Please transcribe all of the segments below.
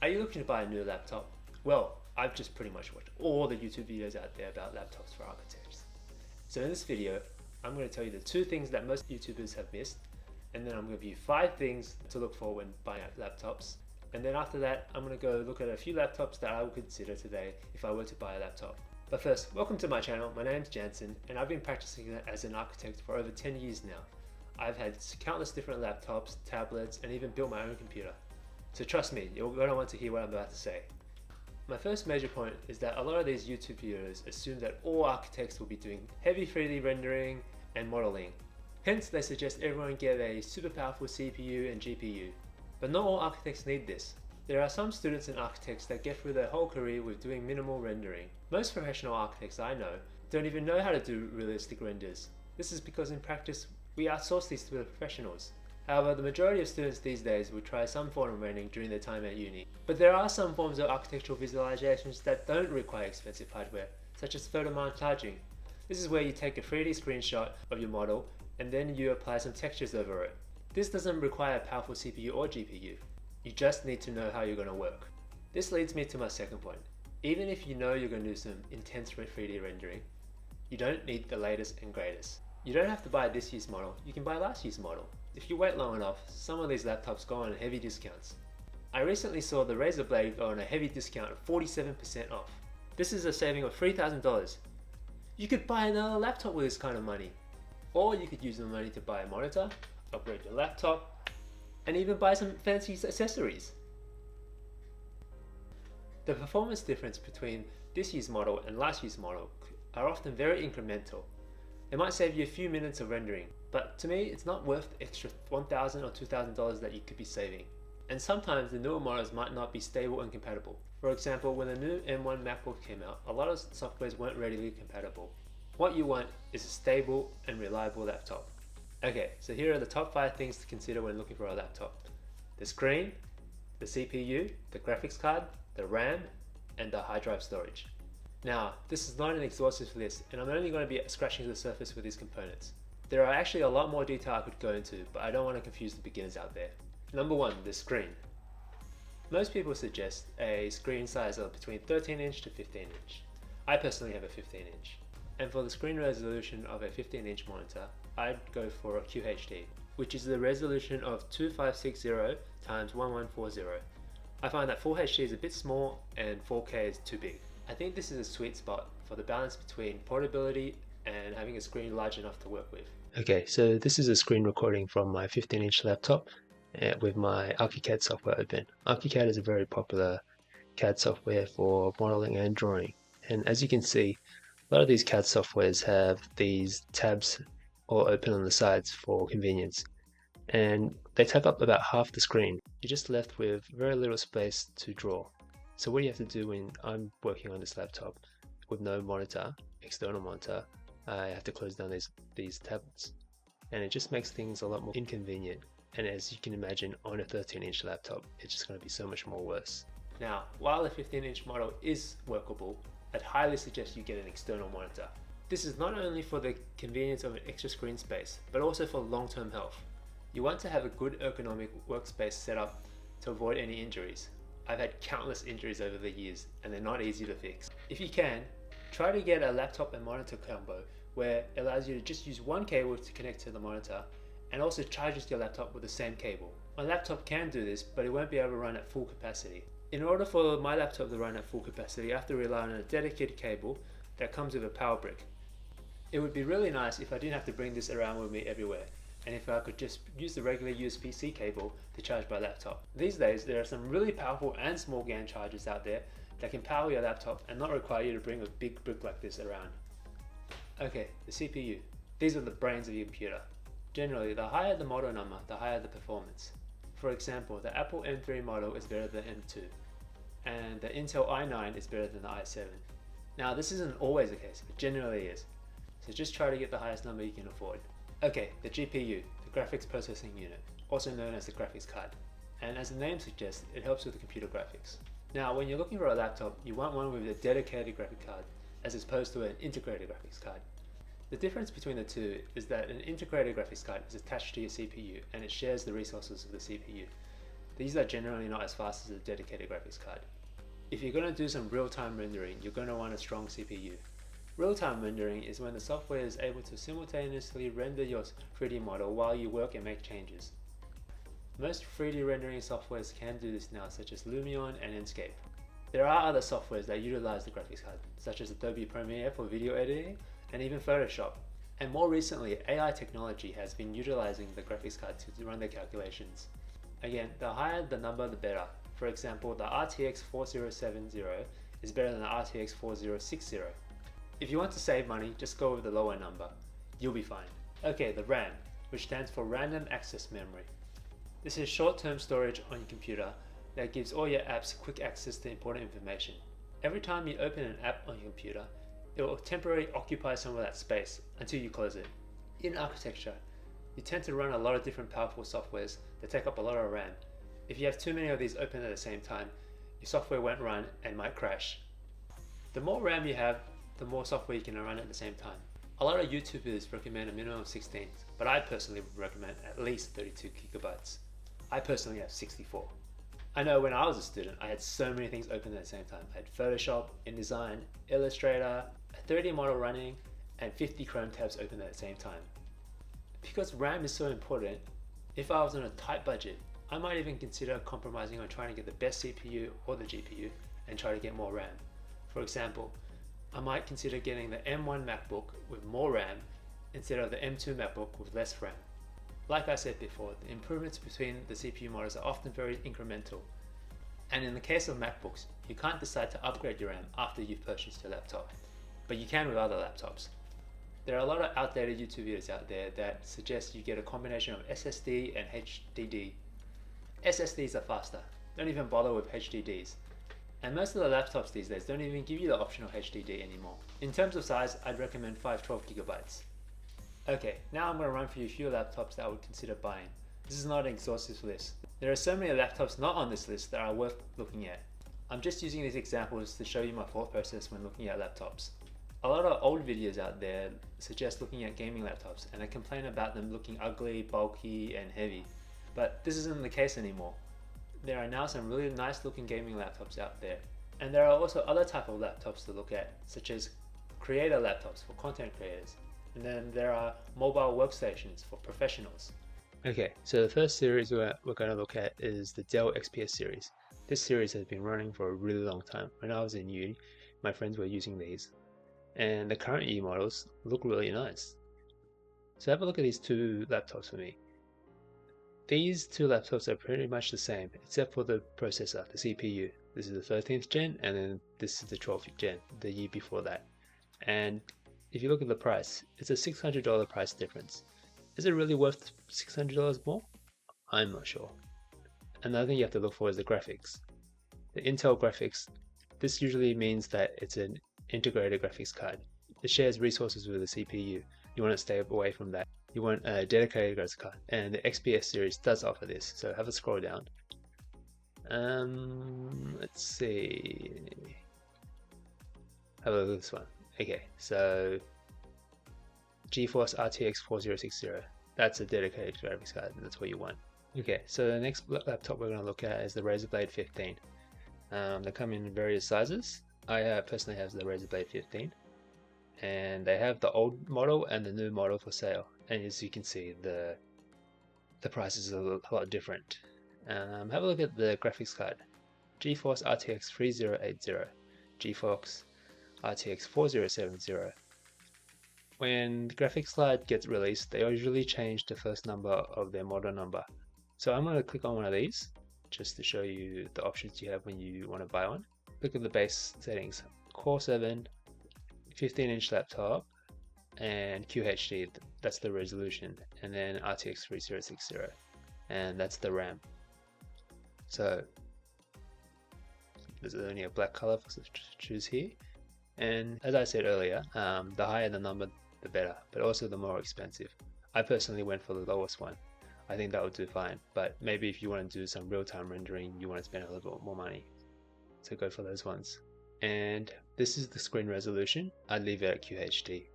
Are you looking to buy a new laptop? Well, I've just pretty much watched all the YouTube videos out there about laptops for architects. So in this video, I'm going to tell you the 2 things that most YouTubers have missed, and then I'm going to give you 5 things to look for when buying laptops. And then after that, I'm going to go look at a few laptops that I would consider today if I were to buy a laptop. But first, welcome to my channel. My name's Jansen, and I've been practicing as an architect for over 10 years now. I've had countless different laptops, tablets, and even built my own computer. So trust me, you're going to want to hear what I'm about to say. My first major point is that a lot of these YouTube videos assume that all architects will be doing heavy 3D rendering and modeling. Hence, they suggest everyone get a super powerful CPU and GPU. But not all architects need this. There are some students and architects that get through their whole career with doing minimal rendering. Most professional architects I know don't even know how to do realistic renders. This is because in practice, we outsource these to the professionals. However, the majority of students these days will try some form of rendering during their time at uni. But there are some forms of architectural visualizations that don't require expensive hardware, such as photomontaging. This is where you take a 3D screenshot of your model and then you apply some textures over it. This doesn't require a powerful CPU or GPU. You just need to know how you're going to work. This leads me to my second point. Even if you know you're going to do some intense 3D rendering, you don't need the latest and greatest. You don't have to buy this year's model, you can buy last year's model. If you wait long enough, some of these laptops go on heavy discounts. I recently saw the Razerblade go on a heavy discount of 47% off. This is a saving of $3,000. You could buy another laptop with this kind of money. Or you could use the money to buy a monitor, upgrade your laptop, and even buy some fancy accessories. The performance difference between this year's model and last year's model are often very incremental. It might save you a few minutes of rendering, but to me it's not worth the extra $1,000 or $2,000 that you could be saving. And sometimes the newer models might not be stable and compatible. For example, when the new M1 Macbook came out, a lot of softwares weren't readily compatible. What you want is a stable and reliable laptop. Okay, so here are the top 5 things to consider when looking for a laptop. The screen, the CPU, the graphics card, the RAM, and the hard drive storage. Now, this is not an exhaustive list, and I'm only going to be scratching the surface with these components. There are actually a lot more detail I could go into, but I don't want to confuse the beginners out there. Number 1, the screen. Most people suggest a screen size of between 13 inch to 15 inch. I personally have a 15 inch. And for the screen resolution of a 15 inch monitor, I'd go for a QHD, which is the resolution of 2560 x 1140. I find that Full HD is a bit small and 4K is too big. I think this is a sweet spot for the balance between portability and having a screen large enough to work with. Okay, so this is a screen recording from my 15-inch laptop with my ArchiCAD software open. ArchiCAD is a very popular CAD software for modeling and drawing. And as you can see, a lot of these CAD softwares have these tabs all open on the sides for convenience. And they take up about half the screen. You're just left with very little space to draw. So what you have to do when I'm working on this laptop with no monitor, external monitor, I have to close down these tabs. And it just makes things a lot more inconvenient. And as you can imagine, on a 13-inch laptop, it's just going to be so much more worse. Now, while a 15-inch model is workable, I'd highly suggest you get an external monitor. This is not only for the convenience of an extra screen space, but also for long-term health. You want to have a good ergonomic workspace set up to avoid any injuries. I've had countless injuries over the years and they're not easy to fix. If you can, try to get a laptop and monitor combo where it allows you to just use one cable to connect to the monitor and also charges your laptop with the same cable. My laptop can do this, but it won't be able to run at full capacity. In order for my laptop to run at full capacity, I have to rely on a dedicated cable that comes with a power brick. It would be really nice if I didn't have to bring this around with me everywhere, and if I could just use the regular USB-C cable to charge my laptop. These days, there are some really powerful and small GAN chargers out there that can power your laptop and not require you to bring a big brick like this around. Okay, the CPU. These are the brains of your computer. Generally, the higher the model number, the higher the performance. For example, the Apple M3 model is better than M2, and the Intel i9 is better than the i7. Now, this isn't always the case, but generally is. So just try to get the highest number you can afford. Okay, the GPU, the graphics processing unit, also known as the graphics card. And as the name suggests, it helps with the computer graphics. Now, when you're looking for a laptop, you want one with a dedicated graphics card, as opposed to an integrated graphics card. The difference between the two is that an integrated graphics card is attached to your CPU and it shares the resources of the CPU. These are generally not as fast as a dedicated graphics card. If you're going to do some real-time rendering, you're going to want a strong CPU. Real-time rendering is when the software is able to simultaneously render your 3D model while you work and make changes. Most 3D rendering softwares can do this now, such as Lumion and Enscape. There are other softwares that utilize the graphics card, such as Adobe Premiere for video editing, and even Photoshop. And more recently, AI technology has been utilizing the graphics card to run the calculations. Again, the higher the number, the better. For example, the RTX 4070 is better than the RTX 4060. If you want to save money, just go with the lower number. You'll be fine. Okay, the RAM, which stands for Random Access Memory. This is short-term storage on your computer that gives all your apps quick access to important information. Every time you open an app on your computer, it will temporarily occupy some of that space until you close it. In architecture, you tend to run a lot of different powerful softwares that take up a lot of RAM. If you have too many of these open at the same time, your software won't run and might crash. The more RAM you have, the more software you can run at the same time. A lot of YouTubers recommend a minimum of 16, but I personally would recommend at least 32 gigabytes. I personally have 64. I know when I was a student, I had so many things open at the same time. I had Photoshop, InDesign, Illustrator, a 3D model running, and 50 Chrome tabs open at the same time. Because RAM is so important, if I was on a tight budget, I might even consider compromising on trying to get the best CPU or the GPU and try to get more RAM. For example, I might consider getting the M1 MacBook with more RAM instead of the M2 MacBook with less RAM. Like I said before, the improvements between the CPU models are often very incremental. And in the case of MacBooks, you can't decide to upgrade your RAM after you've purchased your laptop, but you can with other laptops. There are a lot of outdated YouTube videos out there that suggest you get a combination of SSD and HDD. SSDs are faster, don't even bother with HDDs. And most of the laptops these days don't even give you the optional HDD anymore. In terms of size, I'd recommend 512 gigabytes. Okay, now I'm going to run through a few laptops that I would consider buying. This is not an exhaustive list. There are so many laptops not on this list that are worth looking at. I'm just using these examples to show you my thought process when looking at laptops. A lot of old videos out there suggest looking at gaming laptops and they complain about them looking ugly, bulky and heavy. But this isn't the case anymore. There are now some really nice looking gaming laptops out there. And there are also other type of laptops to look at, such as creator laptops for content creators. And then there are mobile workstations for professionals. Okay, so the first series we're going to look at is the Dell XPS series. This series has been running for a really long time. When I was in uni, my friends were using these. And the current E models look really nice. So have a look at these two laptops for me. These two laptops are pretty much the same, except for the processor, the CPU. This is the 13th gen, and then this is the 12th gen, the year before that. And if you look at the price, it's a $600 price difference. Is it really worth $600 more? I'm not sure. Another thing you have to look for is the graphics. The Intel graphics, this usually means that it's an integrated graphics card. It shares resources with the CPU. You want to stay away from that. You want a dedicated graphics card, and the XPS series does offer this, so have a scroll down. Let's see. Have a look at this one. Okay, so GeForce RTX 4060, that's a dedicated graphics card, that's what you want. Okay, so the next laptop we're going to look at is the Razerblade 15. They come in various sizes. I personally have the Razerblade 15, and they have the old model and the new model for sale. And as you can see, the prices are a lot different. Have a look at the graphics card. GeForce RTX 3080, GeForce RTX 4070. When the graphics card gets released, they usually change the first number of their model number. So I'm going to click on one of these just to show you the options you have when you want to buy one. Look at the base settings: Core 7, 15-inch laptop, and QHD, that's the resolution, and then RTX 3060, and that's the RAM. So there's only a black color to choose here. And as I said earlier, the higher the number, the better, but also the more expensive. I personally went for the lowest one. I think that would do fine, but maybe if you want to do some real-time rendering, you want to spend a little bit more money, so go for those ones. And this is the screen resolution. I'd leave it at QHD.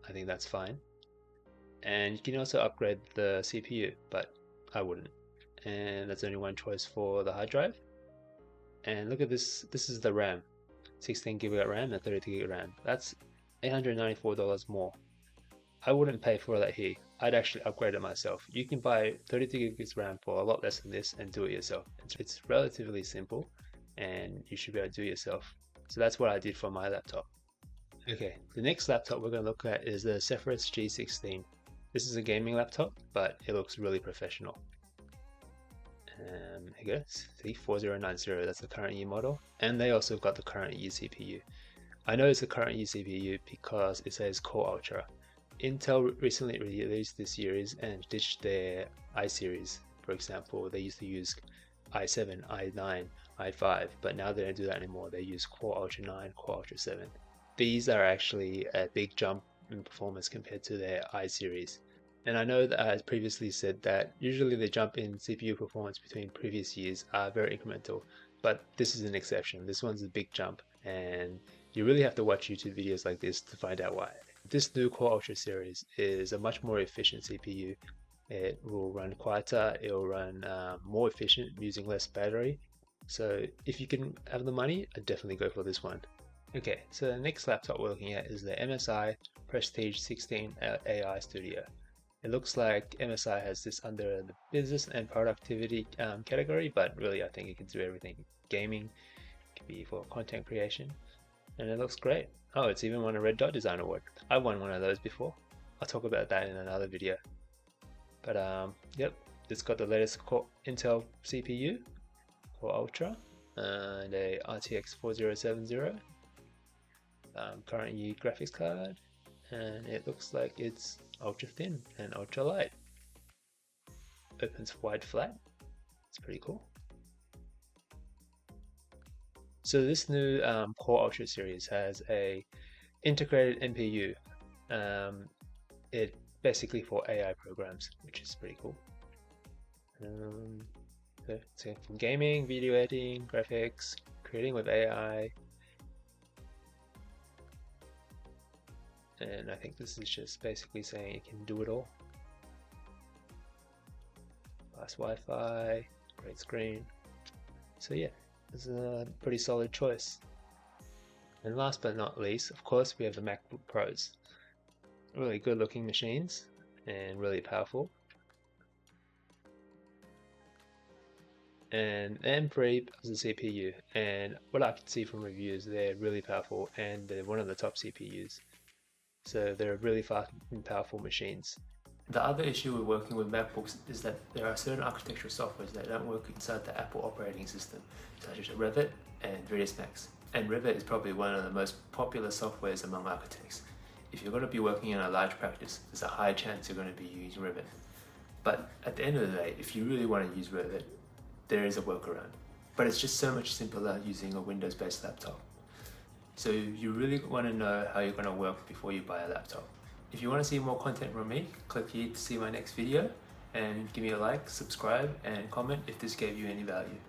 I think that's fine. And you can also upgrade the CPU, but I wouldn't. and there's only one choice for the hard drive. And look at this, this is the RAM, 16 GB RAM and 32 GB RAM. That's $894 more. I wouldn't pay for that here. I'd actually upgrade it myself. You can buy 32 GB RAM for a lot less than this and do it yourself. It's relatively simple and you should be able to do it yourself. So that's what I did for my laptop. Okay, the next laptop we're going to look at is the Zephyrus G16. This is a gaming laptop, but it looks really professional. Here you go, see, 4090, that's the current year model. And they also got the current year CPU. I know it's the current year CPU because it says Core Ultra. Intel recently released this series and ditched their i series. For example, they used to use i7, i9, i5, but now they don't do that anymore. They use Core Ultra 9, Core Ultra 7. These are actually a big jump in performance compared to their i series. And I know that I previously said that usually the jump in CPU performance between previous years are very incremental, but this is an exception. This one's a big jump, and you really have to watch YouTube videos like this to find out why. This new Core Ultra series is a much more efficient CPU. It will run quieter, it will run more efficient using less battery. So if you can have the money, I'd definitely go for this one. Okay, so the next laptop we're looking at is the MSI Prestige 16 AI Studio. It looks like MSI has this under the business and productivity category, but really I think it can do everything. Gaming, it can be for content creation, and it looks great. Oh, it's even won a Red Dot Design Award. I won one of those before. I'll talk about that in another video. But yep, it's got the latest Intel CPU, Core Ultra, and a RTX 4070, current year graphics card, and it looks like it's ultra thin and ultra light. Opens wide flat. It's pretty cool. So this new Core Ultra series has a integrated NPU. It basically for AI programs, which is pretty cool. So from gaming, video editing, graphics, creating with AI. And I think this is just basically saying it can do it all. Fast Wi-Fi, great screen. So yeah, it's a pretty solid choice. And last but not least, of course, we have the MacBook Pros. Really good looking machines and really powerful. And the M3 is a CPU, and what I can see from reviews, they're really powerful and they're one of the top CPUs. So they're really fast and powerful machines. The other issue with working with MacBooks is that there are certain architectural softwares that don't work inside the Apple operating system, such as Revit and 3ds Max. And Revit is probably one of the most popular softwares among architects. If you're going to be working in a large practice, there's a high chance you're going to be using Revit. But at the end of the day, if you really want to use Revit, there is a workaround. But it's just so much simpler using a Windows-based laptop. So you really want to know how you're going to work before you buy a laptop. If you want to see more content from me, click here to see my next video, and give me a like, subscribe, and comment if this gave you any value.